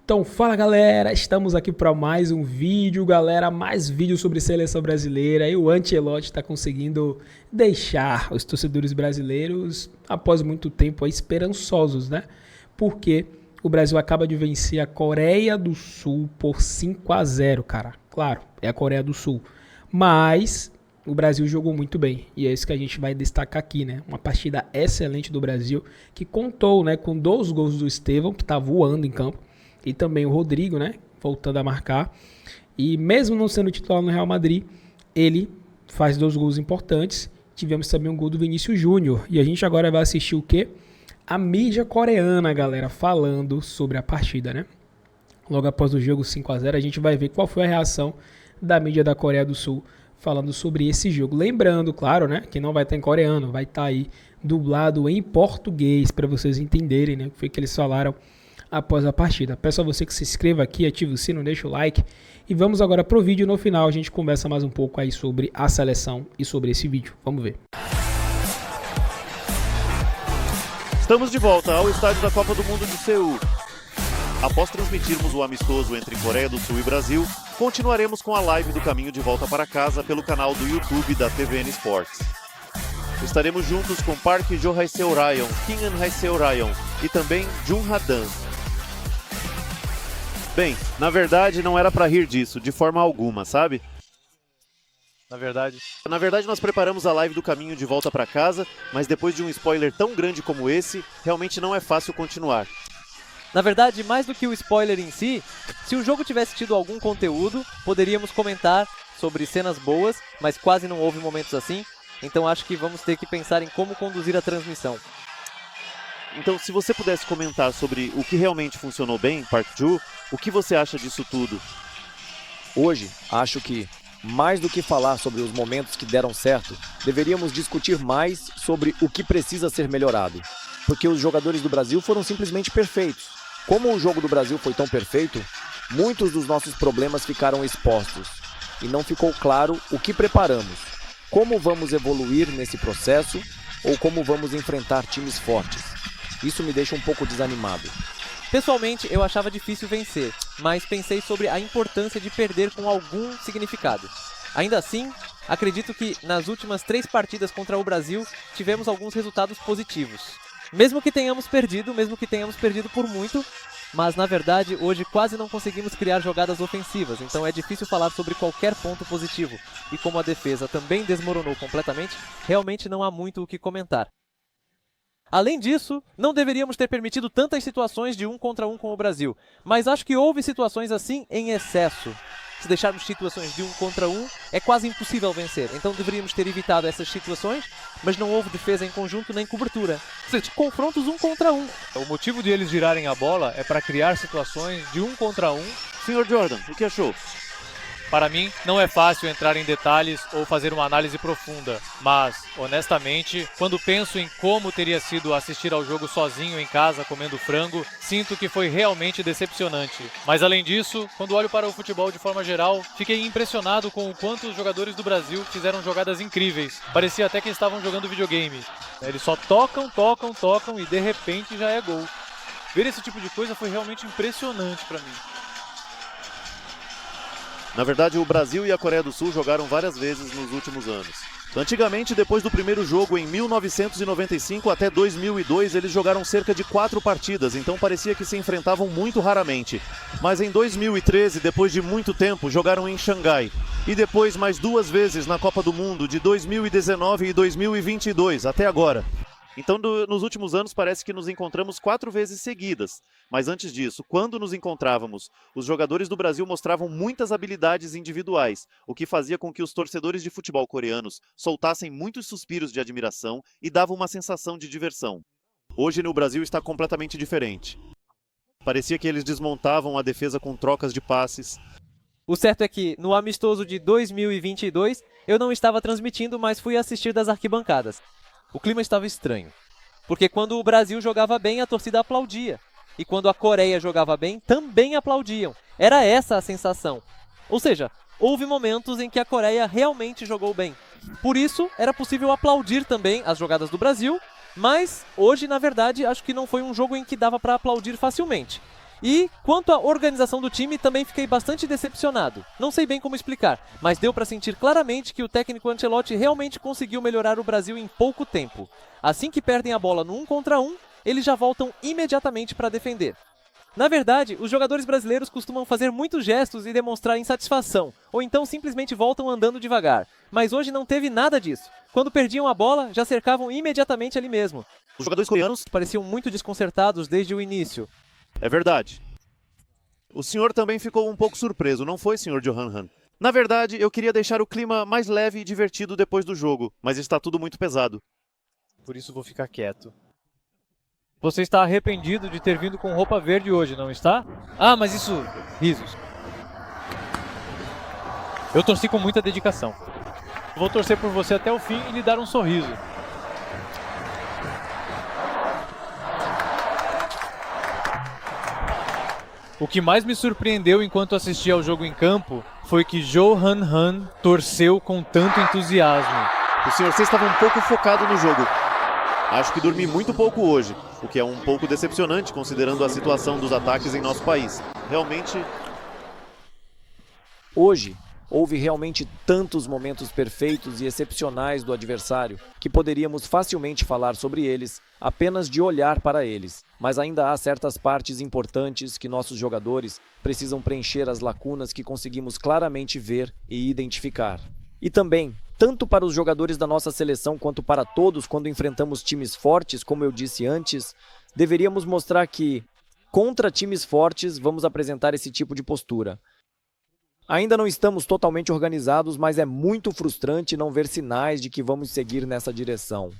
Então fala galera, estamos aqui para mais um vídeo, galera, mais vídeo sobre seleção brasileira e o Ancelotti está conseguindo deixar os torcedores brasileiros, após muito tempo, esperançosos, né? Porque o Brasil acaba de vencer a Coreia do Sul por 5-0, cara. Claro, é a Coreia do Sul, mas o Brasil jogou muito bem e é isso que a gente vai destacar aqui, né? Uma partida excelente do Brasil que contou, né, com 2 gols do Estevão, que está voando em campo, e também o Rodrigo, né, voltando a marcar. E mesmo não sendo titular no Real Madrid, ele faz 2 gols importantes. Tivemos também um gol do Vinícius Júnior. E a gente agora vai assistir o quê? A mídia coreana, galera, falando sobre a partida, né? Logo após o jogo 5-0, a gente vai ver qual foi a reação da mídia da Coreia do Sul falando sobre esse jogo. Lembrando, claro, né, que não vai estar em coreano, vai estar aí dublado em português, para vocês entenderem, né, o que foi que eles falaram após a partida. Peço a você que se inscreva aqui, ative o sino, deixa o like. E vamos agora pro vídeo. No final a gente conversa mais um pouco aí sobre a seleção e sobre esse vídeo. Vamos ver. Estamos de volta ao estádio da Copa do Mundo de Seul. Após transmitirmos o amistoso entre Coreia do Sul e Brasil, continuaremos com a live do caminho de volta para casa pelo canal do YouTube da TVN Sports. Estaremos juntos com Park Jo-hae-seo-ryeon, Kim An-hae-seo-ryeon e também Jun Ha-dan. Bem, na verdade não era pra rir disso, de forma alguma, sabe? Na verdade nós preparamos a live do caminho de volta pra casa, mas depois de um spoiler tão grande como esse, realmente não é fácil continuar. Na verdade, mais do que o spoiler em si, se o jogo tivesse tido algum conteúdo, poderíamos comentar sobre cenas boas, mas quase não houve momentos assim, então acho que vamos ter que pensar em como conduzir a transmissão. Então, se você pudesse comentar sobre o que realmente funcionou bem, Park Jo, o que você acha disso tudo? Hoje, acho que, mais do que falar sobre os momentos que deram certo, deveríamos discutir mais sobre o que precisa ser melhorado. Porque os jogadores do Brasil foram simplesmente perfeitos. Como o jogo do Brasil foi tão perfeito, muitos dos nossos problemas ficaram expostos. E não ficou claro o que preparamos, como vamos evoluir nesse processo ou como vamos enfrentar times fortes. Isso me deixa um pouco desanimado. Pessoalmente, eu achava difícil vencer, mas pensei sobre a importância de perder com algum significado. Ainda assim, acredito que nas últimas 3 partidas contra o Brasil, tivemos alguns resultados positivos. Mesmo que tenhamos perdido por muito, mas na verdade hoje quase não conseguimos criar jogadas ofensivas, então é difícil falar sobre qualquer ponto positivo. E como a defesa também desmoronou completamente, realmente não há muito o que comentar. Além disso, não deveríamos ter permitido tantas situações de 1 contra 1 com o Brasil, mas acho que houve situações assim em excesso. Se deixarmos situações de 1 contra 1, é quase impossível vencer, então deveríamos ter evitado essas situações, mas não houve defesa em conjunto nem cobertura. Confrontos 1 contra 1. O motivo de eles girarem a bola é para criar situações de 1 contra 1. Sr. Jordan, o que achou? Para mim, não é fácil entrar em detalhes ou fazer uma análise profunda, mas, honestamente, quando penso em como teria sido assistir ao jogo sozinho em casa comendo frango, sinto que foi realmente decepcionante. Mas além disso, quando olho para o futebol de forma geral, fiquei impressionado com o quanto os jogadores do Brasil fizeram jogadas incríveis. Parecia até que estavam jogando videogame. Eles só tocam e de repente já é gol. Ver esse tipo de coisa foi realmente impressionante para mim. Na verdade, o Brasil e a Coreia do Sul jogaram várias vezes nos últimos anos. Antigamente, depois do primeiro jogo em 1995 até 2002, eles jogaram cerca de 4 partidas, então parecia que se enfrentavam muito raramente. Mas em 2013, depois de muito tempo, jogaram em Xangai. E depois mais 2 vezes na Copa do Mundo de 2019 e 2022, até agora. Então, nos últimos anos, parece que nos encontramos 4 vezes seguidas. Mas antes disso, quando nos encontrávamos, os jogadores do Brasil mostravam muitas habilidades individuais, o que fazia com que os torcedores de futebol coreanos soltassem muitos suspiros de admiração e dava uma sensação de diversão. Hoje, no Brasil, está completamente diferente. Parecia que eles desmontavam a defesa com trocas de passes. O certo é que, no amistoso de 2022, eu não estava transmitindo, mas fui assistir das arquibancadas. O clima estava estranho, porque quando o Brasil jogava bem, a torcida aplaudia. E quando a Coreia jogava bem, também aplaudiam. Era essa a sensação. Ou seja, houve momentos em que a Coreia realmente jogou bem. Por isso, era possível aplaudir também as jogadas do Brasil, mas hoje, na verdade, acho que não foi um jogo em que dava para aplaudir facilmente. E quanto à organização do time, também fiquei bastante decepcionado. Não sei bem como explicar, mas deu para sentir claramente que o técnico Ancelotti realmente conseguiu melhorar o Brasil em pouco tempo. Assim que perdem a bola no 1 contra 1, eles já voltam imediatamente para defender. Na verdade, os jogadores brasileiros costumam fazer muitos gestos e demonstrar insatisfação, ou então simplesmente voltam andando devagar. Mas hoje não teve nada disso. Quando perdiam a bola, já cercavam imediatamente ali mesmo. Os jogadores coreanos Pareciam muito desconcertados desde o início. É verdade. O senhor também ficou um pouco surpreso, não foi, senhor Johan Han? Na verdade, eu queria deixar o clima mais leve e divertido depois do jogo, mas está tudo muito pesado. Por isso vou ficar quieto. Você está arrependido de ter vindo com roupa verde hoje, não está? Ah, mas isso... Risos. Eu torci com muita dedicação. Vou torcer por você até o fim e lhe dar um sorriso. O que mais me surpreendeu enquanto assistia ao jogo em campo foi que Johan Han torceu com tanto entusiasmo. O senhor C estava um pouco focado no jogo. Acho que dormi muito pouco hoje, o que é um pouco decepcionante considerando a situação dos ataques em nosso país. Realmente... Hoje, houve realmente tantos momentos perfeitos e excepcionais do adversário que poderíamos facilmente falar sobre eles apenas de olhar para eles. Mas ainda há certas partes importantes que nossos jogadores precisam preencher as lacunas que conseguimos claramente ver e identificar. E também, tanto para os jogadores da nossa seleção quanto para todos quando enfrentamos times fortes, como eu disse antes, deveríamos mostrar que, contra times fortes, vamos apresentar esse tipo de postura. Ainda não estamos totalmente organizados, mas é muito frustrante não ver sinais de que vamos seguir nessa direção.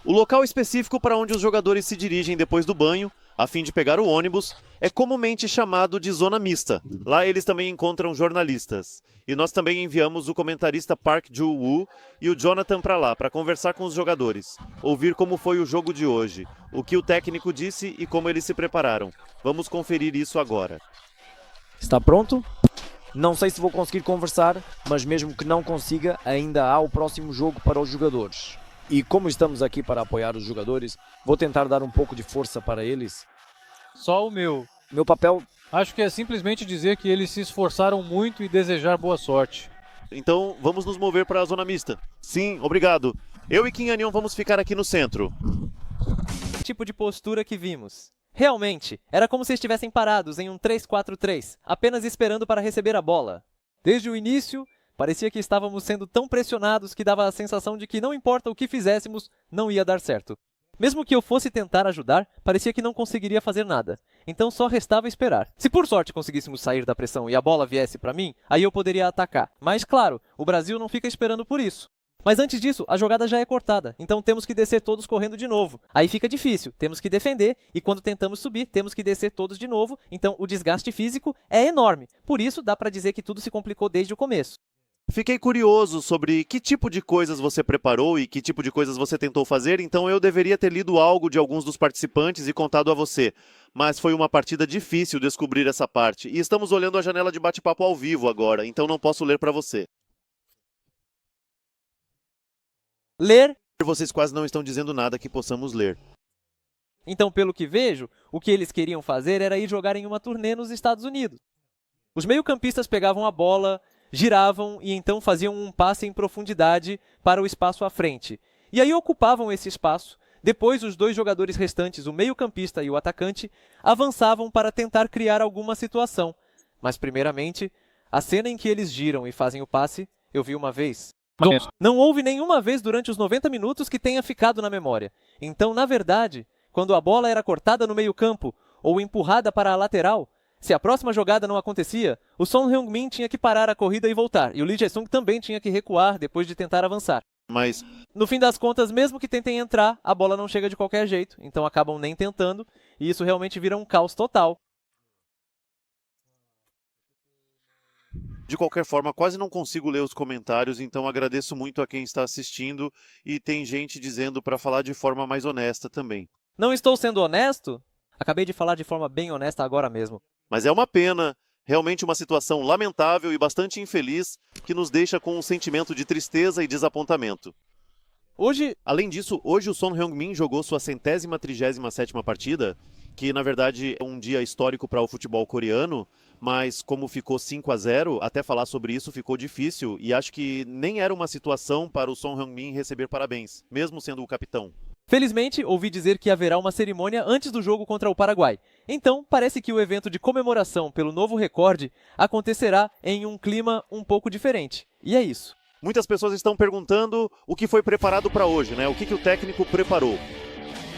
O local específico para onde os jogadores se dirigem depois do banho, a fim de pegar o ônibus, é comumente chamado de zona mista. Lá eles também encontram jornalistas. E nós também enviamos o comentarista Park Joo-woo e o Jonathan para lá, para conversar com os jogadores, ouvir como foi o jogo de hoje, o que o técnico disse e como eles se prepararam. Vamos conferir isso agora. Está pronto? Não sei se vou conseguir conversar, mas mesmo que não consiga, ainda há o próximo jogo para os jogadores. E como estamos aqui para apoiar os jogadores, vou tentar dar um pouco de força para eles. Só o meu. Meu papel... Acho que é simplesmente dizer que eles se esforçaram muito e desejar boa sorte. Então, vamos nos mover para a zona mista. Sim, obrigado. Eu e Kim Anion vamos ficar aqui no centro. Tipo de postura que vimos. Realmente, era como se estivessem parados em um 3-4-3, apenas esperando para receber a bola. Desde o início, parecia que estávamos sendo tão pressionados que dava a sensação de que não importa o que fizéssemos, não ia dar certo. Mesmo que eu fosse tentar ajudar, parecia que não conseguiria fazer nada. Então só restava esperar. Se por sorte conseguíssemos sair da pressão e a bola viesse para mim, aí eu poderia atacar. Mas claro, o Brasil não fica esperando por isso. Mas antes disso, a jogada já é cortada, então temos que descer todos correndo de novo. Aí fica difícil, temos que defender, e quando tentamos subir, temos que descer todos de novo, então o desgaste físico é enorme. Por isso, dá para dizer que tudo se complicou desde o começo. Fiquei curioso sobre que tipo de coisas você preparou e que tipo de coisas você tentou fazer, então eu deveria ter lido algo de alguns dos participantes e contado a você. Mas foi uma partida difícil descobrir essa parte, e estamos olhando a janela de bate-papo ao vivo agora, então não posso ler para você. Ler? Vocês quase não estão dizendo nada que possamos ler. Então, pelo que vejo, o que eles queriam fazer era ir jogar em uma turnê nos Estados Unidos. Os meio-campistas pegavam a bola, giravam e então faziam um passe em profundidade para o espaço à frente. E aí ocupavam esse espaço. Depois, os dois jogadores restantes, o meio-campista e o atacante, avançavam para tentar criar alguma situação. Mas, primeiramente, a cena em que eles giram e fazem o passe, eu vi uma vez. Não houve nenhuma vez durante os 90 minutos que tenha ficado na memória. Então, na verdade, quando a bola era cortada no meio-campo ou empurrada para a lateral, se a próxima jogada não acontecia, o Son Heung-min tinha que parar a corrida e voltar, e o Lee Jae-sung também tinha que recuar depois de tentar avançar. Mas, no fim das contas, mesmo que tentem entrar, a bola não chega de qualquer jeito, então acabam nem tentando, e isso realmente vira um caos total. de qualquer forma, quase não consigo ler os comentários, então agradeço muito a quem está assistindo e tem gente dizendo para falar de forma mais honesta também. Não estou sendo honesto? Acabei de falar de forma bem honesta agora mesmo. Mas é uma pena, realmente uma situação lamentável e bastante infeliz que nos deixa com um sentimento de tristeza e desapontamento. Além disso, hoje o Son Heung-min jogou sua 137ª partida que na verdade é um dia histórico para o futebol coreano, mas como ficou 5-0, até falar sobre isso ficou difícil e acho que nem era uma situação para o Son Heung-min receber parabéns, mesmo sendo o capitão. Felizmente, ouvi dizer que haverá uma cerimônia antes do jogo contra o Paraguai. Então, parece que o evento de comemoração pelo novo recorde acontecerá em um clima um pouco diferente. E é isso. Muitas pessoas estão perguntando o que foi preparado para hoje, né? O que o técnico preparou.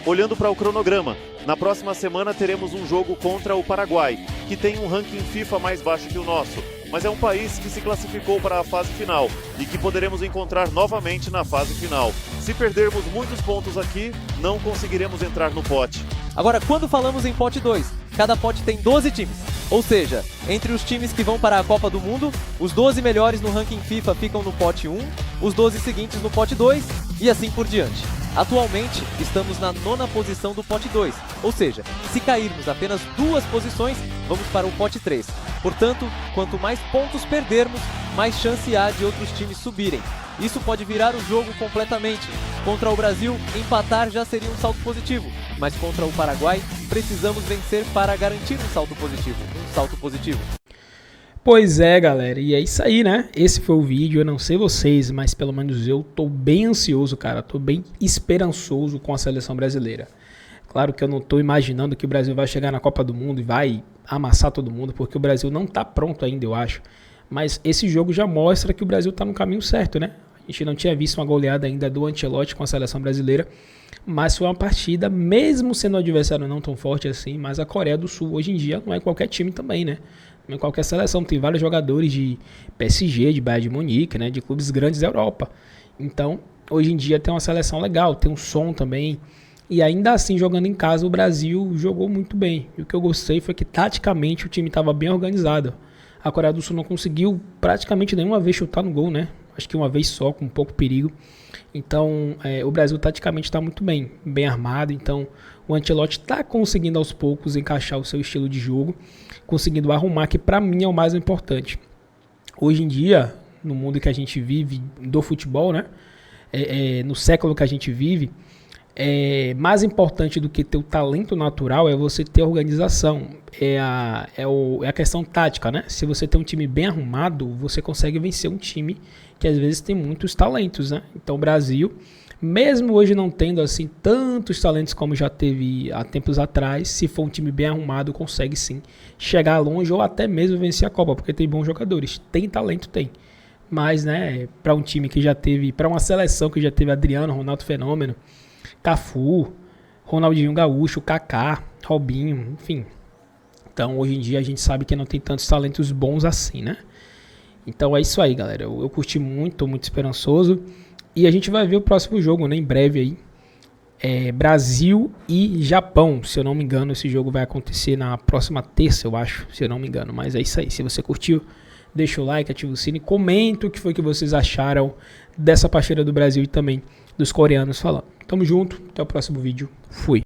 Olhando para o cronograma, na próxima semana teremos um jogo contra o Paraguai, que tem um ranking FIFA mais baixo que o nosso, mas é um país que se classificou para a fase final e que poderemos encontrar novamente na fase final. Se perdermos muitos pontos aqui, não conseguiremos entrar no pote. Agora, quando falamos em pote 2, cada pote tem 12 times. Ou seja, entre os times que vão para a Copa do Mundo, os 12 melhores no ranking FIFA ficam no pote 1, os 12 seguintes no pote 2 e assim por diante. Atualmente, estamos na 9ª posição do pote 2, ou seja, se cairmos apenas 2 posições, vamos para o pote 3. Portanto, quanto mais pontos perdermos, mais chance há de outros times subirem. Isso pode virar o jogo completamente. Contra o Brasil, empatar já seria um salto positivo, mas contra o Paraguai, precisamos vencer para garantir um salto positivo. Pois é, galera, e é isso aí, né? Esse foi o vídeo, eu não sei vocês, mas pelo menos eu tô bem ansioso, cara, tô bem esperançoso com a seleção brasileira. Claro que eu não tô imaginando que o Brasil vai chegar na Copa do Mundo e vai amassar todo mundo, porque o Brasil não tá pronto ainda, eu acho. Mas esse jogo já mostra que o Brasil tá no caminho certo, né? A gente não tinha visto uma goleada ainda do Ancelotti com a seleção brasileira, mas foi uma partida, mesmo sendo um adversário não tão forte assim, mas a Coreia do Sul hoje em dia não é qualquer time também, né? Em qualquer seleção, tem vários jogadores de PSG, de Bayern de Munique, né, de clubes grandes da Europa. Então, hoje em dia tem uma seleção legal, tem um som também. E ainda assim, jogando em casa, o Brasil jogou muito bem. E o que eu gostei foi que, taticamente, o time estava bem organizado. A Coreia do Sul não conseguiu praticamente nenhuma vez chutar no gol, né? Acho que uma vez só, com pouco perigo. Então, o Brasil taticamente está muito bem armado. Então, o Ancelotti está conseguindo aos poucos encaixar o seu estilo de jogo, conseguindo arrumar, que para mim é o mais importante. Hoje em dia, no mundo que a gente vive do futebol, né? No século que a gente vive, mais importante do que ter o talento natural é você ter organização, é a questão tática, né? Se você tem um time bem arrumado, você consegue vencer um time que às vezes tem muitos talentos, né? Então o Brasil, mesmo hoje não tendo assim tantos talentos como já teve há tempos atrás, se for um time bem arrumado, consegue sim chegar longe ou até mesmo vencer a Copa, porque tem bons jogadores, tem talento, tem. Mas, né, para um time que já teve, para uma seleção que já teve Adriano, Ronaldo Fenômeno, Cafu, Ronaldinho Gaúcho, Kaká, Robinho, enfim. Então, hoje em dia, a gente sabe que não tem tantos talentos bons assim, né? Então, é isso aí, galera. Eu curti muito, tô muito esperançoso. E a gente vai ver o próximo jogo, né? Em breve aí. Brasil e Japão. Se eu não me engano, esse jogo vai acontecer na próxima terça, eu acho. Se eu não me engano. Mas é isso aí. Se você curtiu, deixa o like, ativa o sino e comenta o que foi que vocês acharam dessa partida do Brasil e também dos coreanos falando. Tamo junto, até o próximo vídeo. Fui.